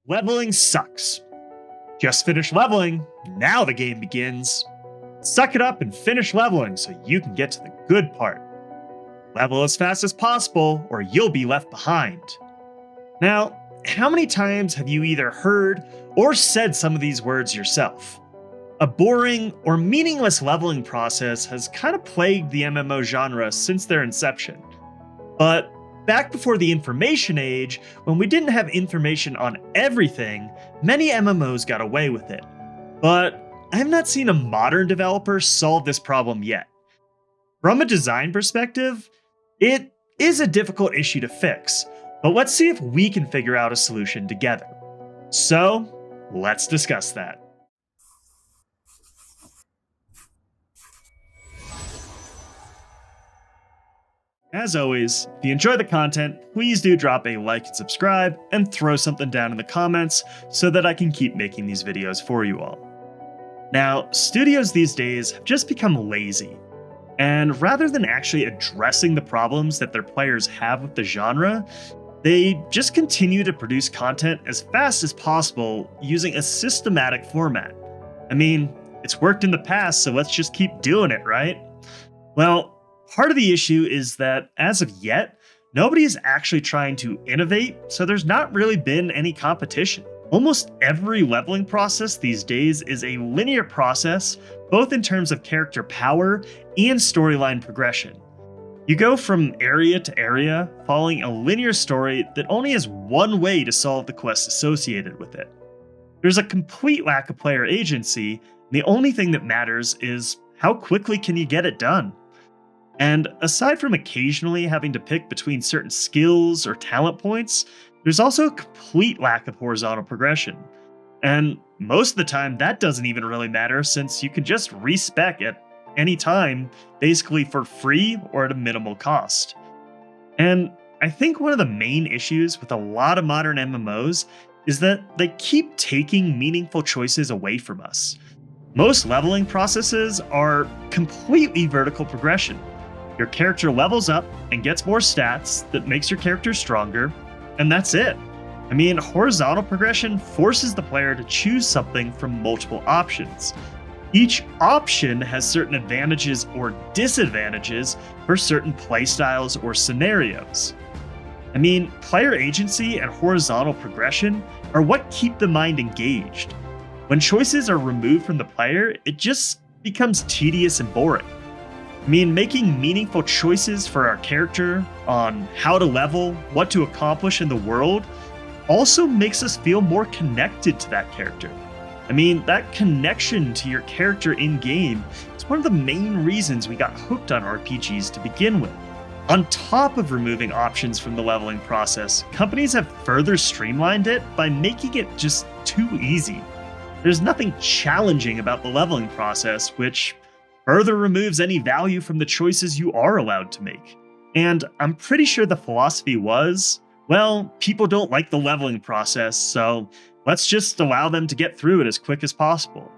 Leveling sucks. Just finish leveling, now the game begins. Suck it up and finish leveling so you can get to the good part. Level as fast as possible or you'll be left behind. Now, how many times have you either heard or said some of these words yourself? A boring or meaningless leveling process has kind of plagued the MMO genre since their inception. But back before the information age, when we didn't have information on everything, many MMOs got away with it. But I have not seen a modern developer solve this problem yet. From a design perspective, it is a difficult issue to fix, but let's see if we can figure out a solution together. So, let's discuss that. As always, if you enjoy the content, please do drop a like and subscribe, and throw something down in the comments so that I can keep making these videos for you all. Now, studios these days have just become lazy, and rather than actually addressing the problems that their players have with the genre, they just continue to produce content as fast as possible using a systematic format. I mean, it's worked in the past, so let's just keep doing it, right? Well, part of the issue is that, as of yet, nobody is actually trying to innovate, so there's not really been any competition. Almost every leveling process these days is a linear process, both in terms of character power and storyline progression. You go from area to area, following a linear story that only has one way to solve the quest associated with it. There's a complete lack of player agency, and the only thing that matters is how quickly can you get it done. And aside from occasionally having to pick between certain skills or talent points, there's also a complete lack of horizontal progression. And most of the time, that doesn't even really matter since you can just respec at any time, basically for free or at a minimal cost. And I think one of the main issues with a lot of modern MMOs is that they keep taking meaningful choices away from us. Most leveling processes are completely vertical progression. Your character levels up and gets more stats that makes your character stronger, and that's it. I mean, horizontal progression forces the player to choose something from multiple options. Each option has certain advantages or disadvantages for certain playstyles or scenarios. I mean, player agency and horizontal progression are what keep the mind engaged. When choices are removed from the player, it just becomes tedious and boring. I mean, making meaningful choices for our character on how to level, what to accomplish in the world, also makes us feel more connected to that character. I mean, that connection to your character in-game is one of the main reasons we got hooked on RPGs to begin with. On top of removing options from the leveling process, companies have further streamlined it by making it just too easy. There's nothing challenging about the leveling process, which further removes any value from the choices you are allowed to make. And I'm pretty sure the philosophy was, well, people don't like the leveling process, so let's just allow them to get through it as quick as possible.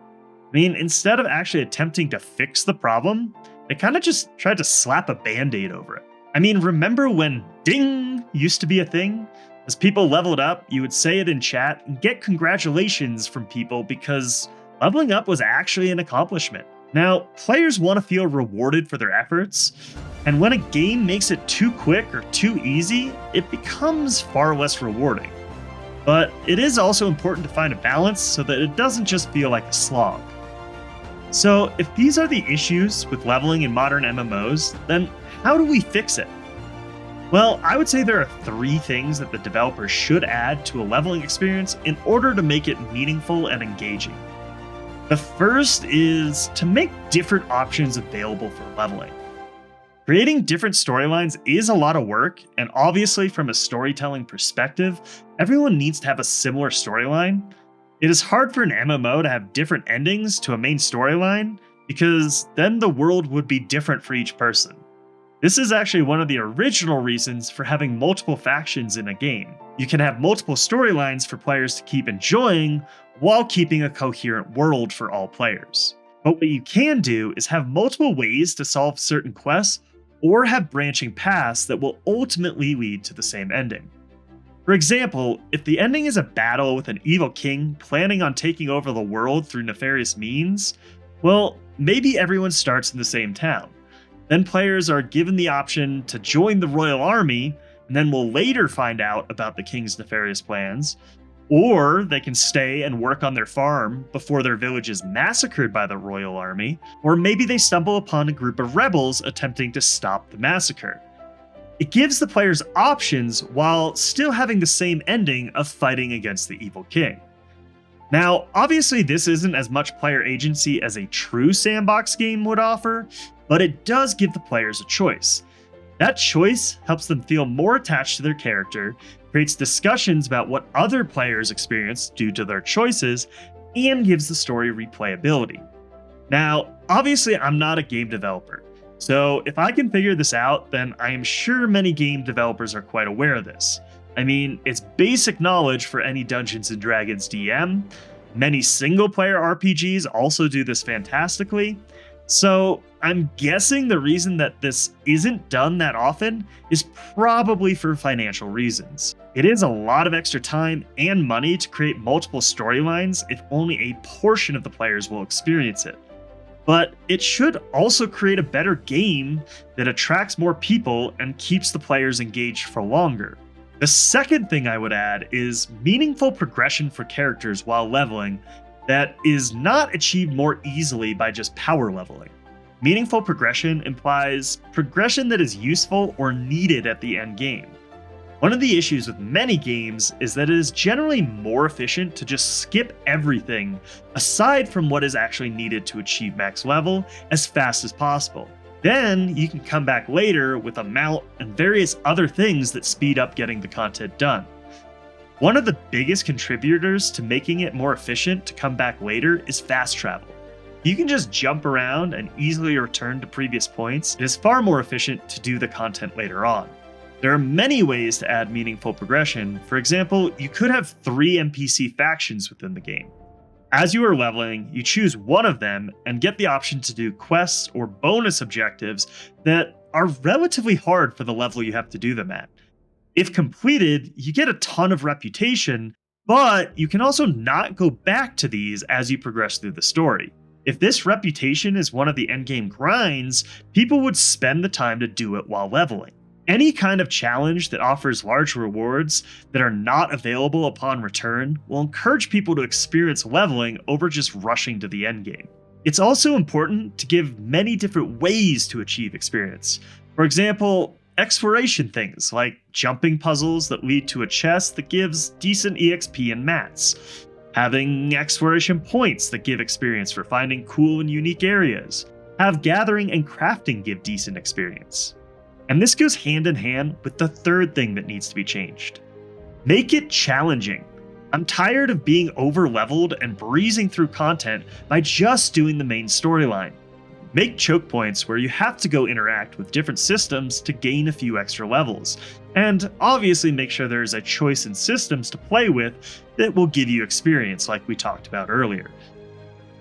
I mean, instead of actually attempting to fix the problem, they kind of just tried to slap a band-aid over it. I mean, remember when ding used to be a thing? As people leveled up, you would say it in chat and get congratulations from people because leveling up was actually an accomplishment. Now, players want to feel rewarded for their efforts, and when a game makes it too quick or too easy, it becomes far less rewarding. But it is also important to find a balance so that it doesn't just feel like a slog. So if these are the issues with leveling in modern MMOs, then how do we fix it? Well, I would say there are 3 things that the developers should add to a leveling experience in order to make it meaningful and engaging. The first is to make different options available for leveling. Creating different storylines is a lot of work, and obviously from a storytelling perspective, everyone needs to have a similar storyline. It is hard for an MMO to have different endings to a main storyline, because then the world would be different for each person. This is actually one of the original reasons for having multiple factions in a game. You can have multiple storylines for players to keep enjoying, while keeping a coherent world for all players. But what you can do is have multiple ways to solve certain quests, or have branching paths that will ultimately lead to the same ending. For example, if the ending is a battle with an evil king planning on taking over the world through nefarious means, well, maybe everyone starts in the same town. Then players are given the option to join the royal army, and then will later find out about the king's nefarious plans, or they can stay and work on their farm before their village is massacred by the royal army, or maybe they stumble upon a group of rebels attempting to stop the massacre. It gives the players options while still having the same ending of fighting against the evil king. Now, obviously this isn't as much player agency as a true sandbox game would offer, but it does give the players a choice. That choice helps them feel more attached to their character, creates discussions about what other players experience due to their choices, and gives the story replayability. Now, obviously I'm not a game developer, so if I can figure this out, then I am sure many game developers are quite aware of this. I mean, it's basic knowledge for any Dungeons & Dragons DM. Many single-player RPGs also do this fantastically. So I'm guessing the reason that this isn't done that often is probably for financial reasons. It is a lot of extra time and money to create multiple storylines if only a portion of the players will experience it. But it should also create a better game that attracts more people and keeps the players engaged for longer. The second thing I would add is meaningful progression for characters while leveling that is not achieved more easily by just power leveling. Meaningful progression implies progression that is useful or needed at the end game. One of the issues with many games is that it is generally more efficient to just skip everything aside from what is actually needed to achieve max level as fast as possible. Then you can come back later with a mount and various other things that speed up getting the content done. One of the biggest contributors to making it more efficient to come back later is fast travel. You can just jump around and easily return to previous points. It is far more efficient to do the content later on. There are many ways to add meaningful progression. For example, you could have 3 NPC factions within the game. As you are leveling, you choose one of them and get the option to do quests or bonus objectives that are relatively hard for the level you have to do them at. If completed, you get a ton of reputation, but you can also not go back to these as you progress through the story. If this reputation is one of the endgame grinds, people would spend the time to do it while leveling. Any kind of challenge that offers large rewards that are not available upon return will encourage people to experience leveling over just rushing to the endgame. It's also important to give many different ways to achieve experience. For example, exploration things like jumping puzzles that lead to a chest that gives decent EXP and mats, having exploration points that give experience for finding cool and unique areas, have gathering and crafting give decent experience. And this goes hand in hand with the third thing that needs to be changed. Make it challenging. I'm tired of being over-leveled and breezing through content by just doing the main storyline. Make choke points where you have to go interact with different systems to gain a few extra levels. And obviously make sure there's a choice in systems to play with that will give you experience like we talked about earlier.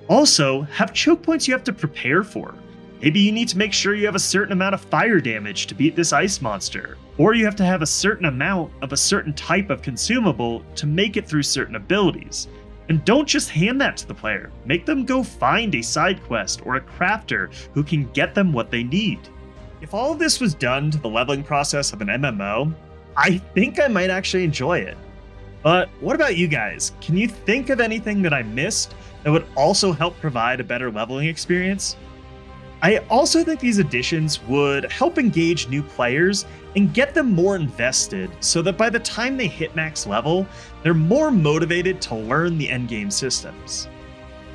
Also, have choke points you have to prepare for. Maybe you need to make sure you have a certain amount of fire damage to beat this ice monster, or you have to have a certain amount of a certain type of consumable to make it through certain abilities. And don't just hand that to the player. Make them go find a side quest or a crafter who can get them what they need. If all of this was done to the leveling process of an MMO, I think I might actually enjoy it. But what about you guys? Can you think of anything that I missed that would also help provide a better leveling experience? I also think these additions would help engage new players and get them more invested so that by the time they hit max level, they're more motivated to learn the endgame systems.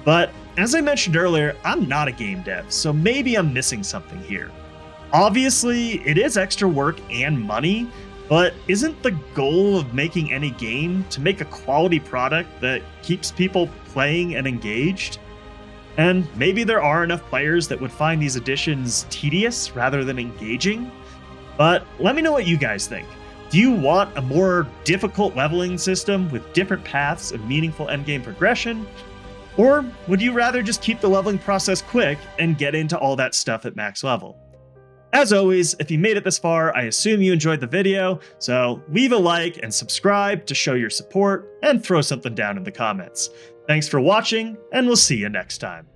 But as I mentioned earlier, I'm not a game dev, so maybe I'm missing something here. Obviously, it is extra work and money, but isn't the goal of making any game to make a quality product that keeps people playing and engaged? And maybe there are enough players that would find these additions tedious rather than engaging. But let me know what you guys think. Do you want a more difficult leveling system with different paths of meaningful endgame progression? Or would you rather just keep the leveling process quick and get into all that stuff at max level? As always, if you made it this far, I assume you enjoyed the video, so leave a like and subscribe to show your support, and throw something down in the comments. Thanks for watching, and we'll see you next time.